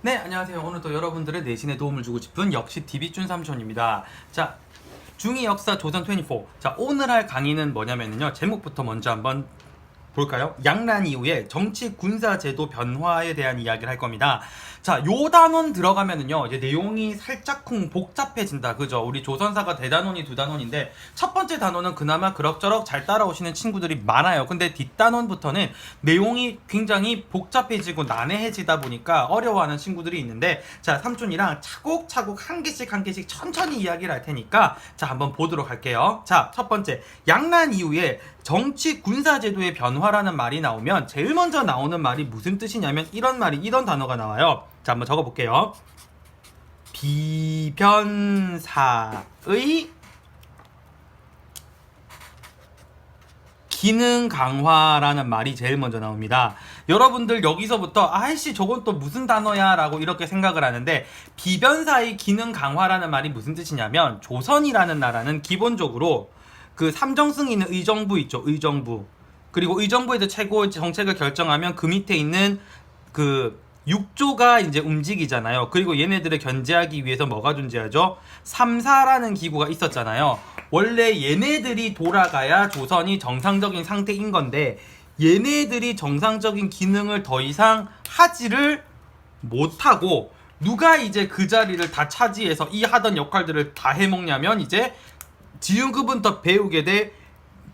네, 안녕하세요. 오늘도 여러분들의 내신에 도움을 주고 싶은 역시 DB준 삼촌입니다. 자, 중2 역사 조선 24. 자, 오늘 할 강의는 뭐냐면요. 제목부터 먼저 한번 볼까요? 양란 이후에 정치 군사 제도 변화에 대한 이야기를 할 겁니다. 자, 요 단원 들어가면은요, 이제 내용이 살짝쿵 복잡해진다. 그죠? 우리 조선사가 대단원이 두 단원인데, 첫 번째 단원은 그나마 그럭저럭 잘 따라오시는 친구들이 많아요. 근데 뒷단원부터는 내용이 굉장히 복잡해지고 난해해지다 보니까 어려워하는 친구들이 있는데, 자, 삼촌이랑 차곡차곡 한 개씩 한 개씩 천천히 이야기를 할 테니까, 자, 한번 보도록 할게요. 자, 첫 번째. 양란 이후에 정치 군사 제도의 변화라는 말이 나오면 제일 먼저 나오는 말이 무슨 뜻이냐면 이런 단어가 나와요. 자, 한번 적어 볼게요. 비변사의 기능 강화라는 말이 제일 먼저 나옵니다. 여러분들 여기서부터 아이씨 저건 또 무슨 단어야 라고 이렇게 생각을 하는데, 비변사의 기능 강화라는 말이 무슨 뜻이냐면, 조선이라는 나라는 기본적으로 그 삼정승이 있는 의정부 있죠. 의정부. 그리고 의정부에서 최고 정책을 결정하면 그 밑에 있는 그 육조가 이제 움직이잖아요. 그리고 얘네들을 견제하기 위해서 뭐가 존재하죠? 3사라는 기구가 있었잖아요. 원래 얘네들이 돌아가야 조선이 정상적인 상태인 건데, 얘네들이 정상적인 기능을 더 이상 하지를 못하고 누가 이제 그 자리를 다 차지해서 이 하던 역할들을 다 해먹냐면, 이제 지금부터 배우게 돼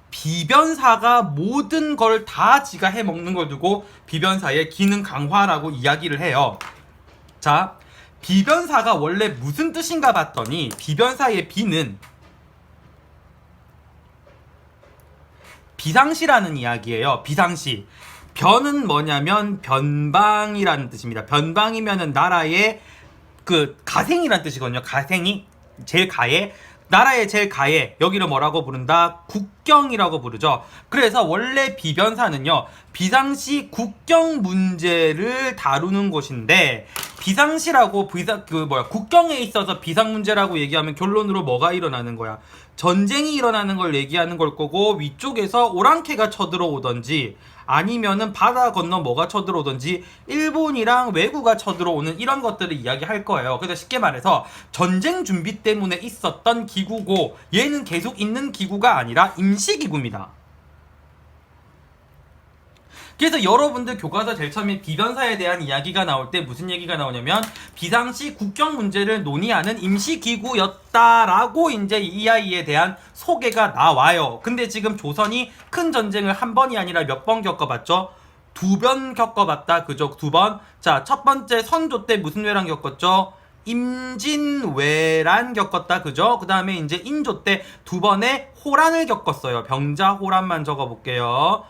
비변사가 모든 걸 다 지가 해먹는 걸 두고 비변사의 기능 강화라고 이야기를 해요. 자, 비변사가 원래 무슨 뜻인가 봤더니, 비변사의 비는 비상시라는 이야기예요. 비상시. 변은 뭐냐면 변방이라는 뜻입니다. 변방이면은 나라의 그 가생이라는 뜻이거든요. 가생이 제일 가해. 나라의 제일 가해, 여기를 뭐라고 부른다? 국경이라고 부르죠. 그래서 원래 비변사는요, 비상시 국경 문제를 다루는 곳인데, 비상시라고 국경에 있어서 비상 문제라고 얘기하면 결론으로 뭐가 일어나는 거야? 전쟁이 일어나는 걸 얘기하는 걸 거고, 위쪽에서 오랑캐가 쳐들어오던지 아니면은 바다 건너 뭐가 쳐들어오든지 일본이랑 외구가 쳐들어오는 이런 것들을 이야기할 거예요. 그래서 쉽게 말해서 전쟁 준비 때문에 있었던 기구고, 얘는 계속 있는 기구가 아니라 임시기구입니다. 그래서 여러분들 교과서 제일 처음에 비변사에 대한 이야기가 나올 때 무슨 얘기가 나오냐면, 비상시 국경 문제를 논의하는 임시기구였다라고 이제 이 아이에 대한 소개가 나와요. 근데 지금 조선이 큰 전쟁을 한 번이 아니라 몇 번 겪어봤죠? 2번 겪어봤다. 그죠? 2번. 자, 첫 번째 선조 때 무슨 회랑 겪었죠? 임진왜란 겪었다. 그죠? 그 다음에 이제 인조 때 2번의 호란을 겪었어요. 병자 호란만 적어볼게요.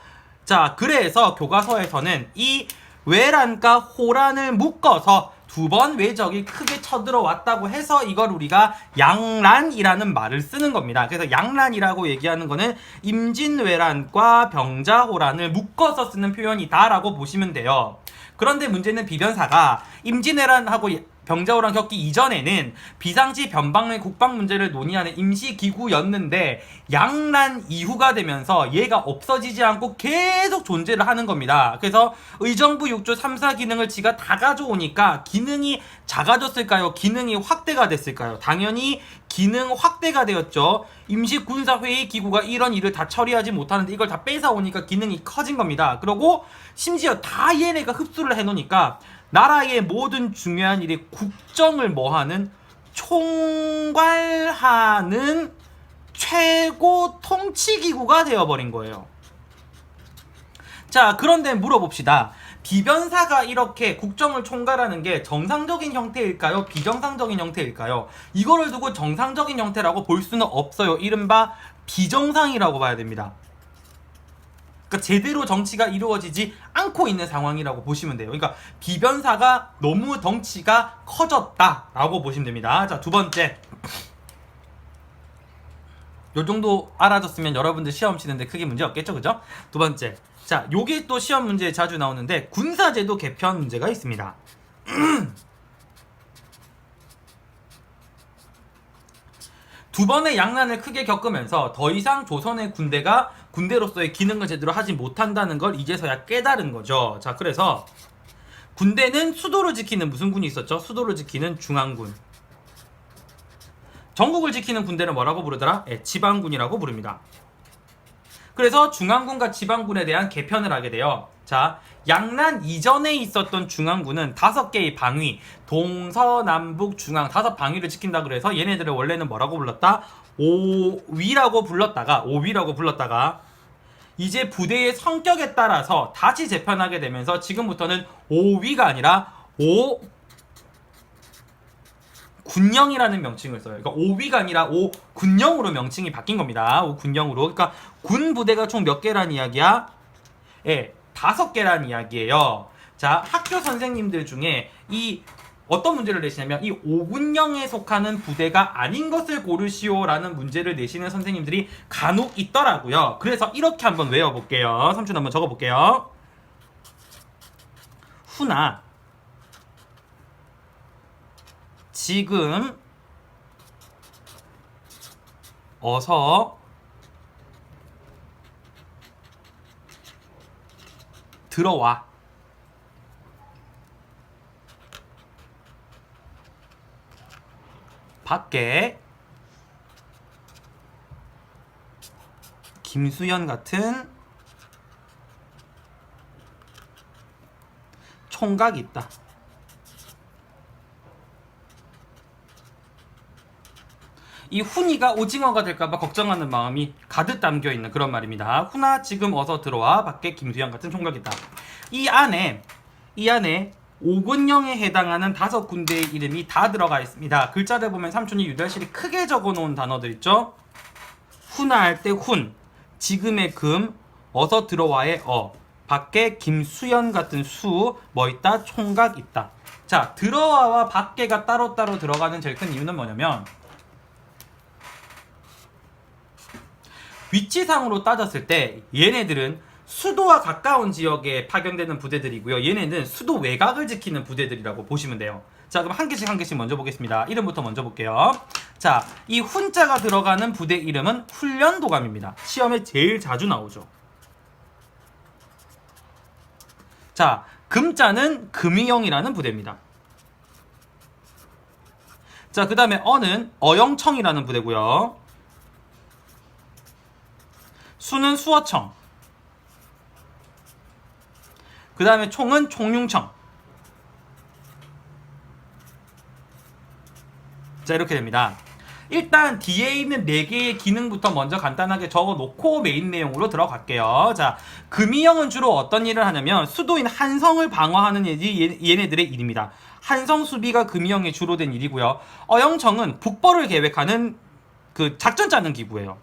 자, 그래서 교과서에서는 이 외란과 호란을 묶어서 2번 외적이 크게 쳐들어왔다고 해서 이걸 우리가 양란이라는 말을 쓰는 겁니다. 그래서 양란이라고 얘기하는 거는 임진왜란과 병자호란을 묶어서 쓰는 표현이다라고 보시면 돼요. 그런데 문제는 비변사가 임진왜란하고 병자호란 겪기 이전에는 비상시 변방의 국방 문제를 논의하는 임시기구였는데, 양란 이후가 되면서 얘가 없어지지 않고 계속 존재를 하는 겁니다. 그래서 의정부 6조 3사 기능을 지가 다 가져오니까 기능이 작아졌을까요? 기능이 확대가 됐을까요? 당연히 기능 확대가 되었죠. 임시군사회의 기구가 이런 일을 다 처리하지 못하는데 이걸 다 뺏어오니까 기능이 커진 겁니다. 그리고 심지어 다 얘네가 흡수를 해놓으니까 나라의 모든 중요한 일이 국정을 뭐하는? 총괄하는 최고 통치기구가 되어버린 거예요. 자, 그런데 물어봅시다. 비변사가 이렇게 국정을 총괄하는 게 정상적인 형태일까요? 비정상적인 형태일까요? 이거를 두고 정상적인 형태라고 볼 수는 없어요. 이른바 비정상이라고 봐야 됩니다. 그러니까 제대로 정치가 이루어지지 않고 있는 상황이라고 보시면 돼요. 그러니까 비변사가 너무 덩치가 커졌다라고 보시면 됩니다. 자, 두 번째. 요 정도 알아줬으면 여러분들 시험 치는데 크게 문제 없겠죠, 그죠? 두 번째. 자, 요게 또 시험 문제에 자주 나오는데, 군사제도 개편 문제가 있습니다. 두 번의 양난을 크게 겪으면서 더 이상 조선의 군대가 군대로서의 기능을 제대로 하지 못한다는 걸 이제서야 깨달은 거죠. 자, 그래서 군대는 수도를 지키는 무슨 군이 있었죠? 수도를 지키는 중앙군. 전국을 지키는 군대는 뭐라고 부르더라? 지방군이라고 부릅니다. 그래서 중앙군과 지방군에 대한 개편을 하게 돼요. 자, 양난 이전에 있었던 중앙군은 5개의 방위, 동서남북 중앙 5방위를 지킨다 그래서 얘네들을 원래는 뭐라고 불렀다? 오위라고 불렀다가 이제 부대의 성격에 따라서 다시 재편하게 되면서 지금부터는 오위가 아니라 오군령이라는 명칭을 써요. 그러니까 오위가 아니라 오군령으로 명칭이 바뀐 겁니다. 오군령으로. 그러니까 군 부대가 총 몇 개란 이야기야? 5개란 이야기예요. 자, 학교 선생님들 중에 이 어떤 문제를 내시냐면 이 오군령에 속하는 부대가 아닌 것을 고르시오라는 문제를 내시는 선생님들이 간혹 있더라고요. 그래서 이렇게 한번 외워볼게요. 삼촌 한번 적어볼게요. 후나 지금 어서 들어와. 밖에 김수현 같은 총각이 있다. 이 훈이가 오징어가 될까봐 걱정하는 마음이 가득 담겨있는 그런 말입니다. 훈아 지금 어서 들어와. 밖에 김수현 같은 총각이 있다. 이 안에 오군령에 해당하는 5군데의 이름이 다 들어가 있습니다. 글자를 보면 삼촌이 유달실이 크게 적어놓은 단어들 있죠? 훈아 할 때 훈, 지금의 금, 어서 들어와의 밖에 김수연 같은 수, 뭐 있다? 총각 있다. 자, 들어와와 밖에가 따로따로 들어가는 제일 큰 이유는 뭐냐면 위치상으로 따졌을 때 얘네들은 수도와 가까운 지역에 파견되는 부대들이고요. 얘네는 수도 외곽을 지키는 부대들이라고 보시면 돼요. 자, 그럼 한 개씩 먼저 보겠습니다. 이름부터 먼저 볼게요. 자, 이 훈자가 들어가는 부대 이름은 훈련도감입니다. 시험에 제일 자주 나오죠. 자, 금자는 금이영이라는 부대입니다. 자, 그 다음에 어는 어영청이라는 부대고요. 수는 수어청. 그 다음에 총은 총융청. 자, 이렇게 됩니다. 일단 뒤에 있는 4개의 기능부터 먼저 간단하게 적어놓고 메인 내용으로 들어갈게요. 자, 금이영은 주로 어떤 일을 하냐면 수도인 한성을 방어하는 얘네들의 일입니다. 한성 수비가 금이영의 주로 된 일이고요. 어영청은 북벌을 계획하는 그 작전 짜는 기구예요.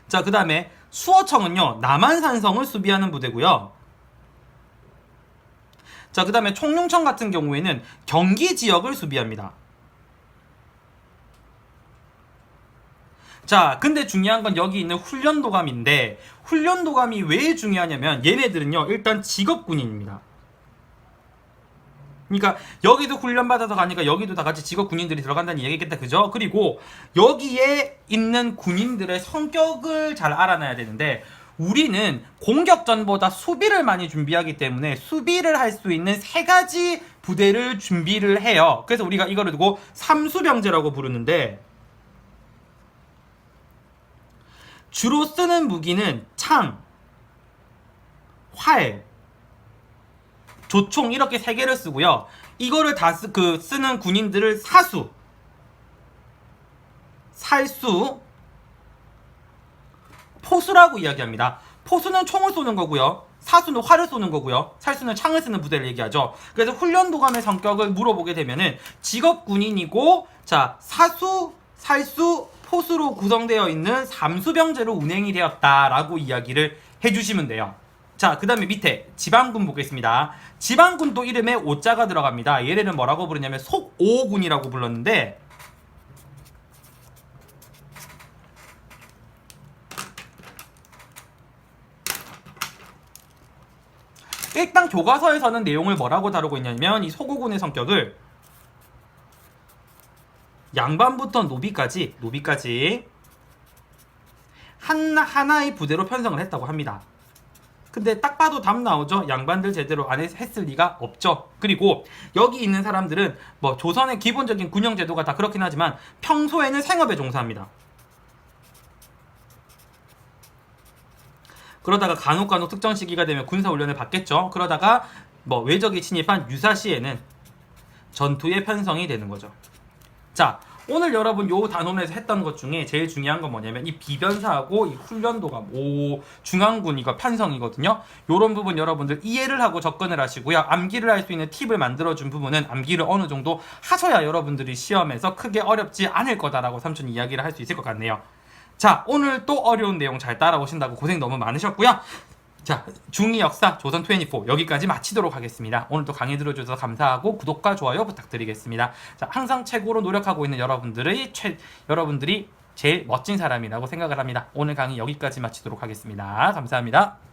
자, 그 다음에 수어청은요, 남한산성을 수비하는 부대고요. 자, 그 다음에 총융청 같은 경우에는 경기 지역을 수비합니다. 자, 근데 중요한 건 여기 있는 훈련도감인데 훈련도감이 왜 중요하냐면 얘네들은요, 일단 직업군인입니다. 그러니까 여기도 훈련받아서 가니까 여기도 다 같이 직업 군인들이 들어간다는 얘기겠다, 그죠? 그리고 여기에 있는 군인들의 성격을 잘 알아놔야 되는데 우리는 공격전보다 수비를 많이 준비하기 때문에 수비를 할 수 있는 3가지 부대를 준비를 해요. 그래서 우리가 이거를 두고 삼수병제라고 부르는데 주로 쓰는 무기는 창, 활, 조총 이렇게 3개를 쓰고요. 이거를 다 쓰는 군인들을 사수, 살수, 포수라고 이야기합니다. 포수는 총을 쏘는 거고요. 사수는 활을 쏘는 거고요. 살수는 창을 쓰는 부대를 얘기하죠. 그래서 훈련도감의 성격을 물어보게 되면은 직업 군인이고, 자, 사수, 살수, 포수로 구성되어 있는 삼수병제로 운행이 되었다라고 이야기를 해주시면 돼요. 자, 그 다음에 밑에 지방군 보겠습니다. 지방군도 이름에 오자가 들어갑니다. 얘네는 뭐라고 부르냐면 속오군이라고 불렀는데 일단 교과서에서는 내용을 뭐라고 다루고 있냐면 이 속오군의 성격을 양반부터 노비까지 하나의 부대로 편성을 했다고 합니다. 근데 딱 봐도 답 나오죠. 양반들 제대로 안 했을 리가 없죠. 그리고 여기 있는 사람들은 뭐 조선의 기본적인 군영 제도가 다 그렇긴 하지만 평소에는 생업에 종사합니다. 그러다가 간혹 특정 시기가 되면 군사훈련을 받겠죠. 그러다가 뭐 외적이 침입한 유사시에는 전투에 편성이 되는 거죠. 자, 오늘 여러분 요 단원에서 했던 것 중에 제일 중요한 건 뭐냐면 이 비변사하고 이 훈련도가 중앙군 이거 편성이거든요. 요런 부분 여러분들 이해를 하고 접근을 하시고요. 암기를 할 수 있는 팁을 만들어준 부분은 암기를 어느 정도 하셔야 여러분들이 시험에서 크게 어렵지 않을 거다라고 삼촌이 이야기를 할 수 있을 것 같네요. 자, 오늘 또 어려운 내용 잘 따라오신다고 고생 너무 많으셨고요. 자, 중2 역사 조선 24 여기까지 마치도록 하겠습니다. 오늘도 강의 들어주셔서 감사하고 구독과 좋아요 부탁드리겠습니다. 자, 항상 최고로 노력하고 있는 여러분들이 제일 멋진 사람이라고 생각을 합니다. 오늘 강의 여기까지 마치도록 하겠습니다. 감사합니다.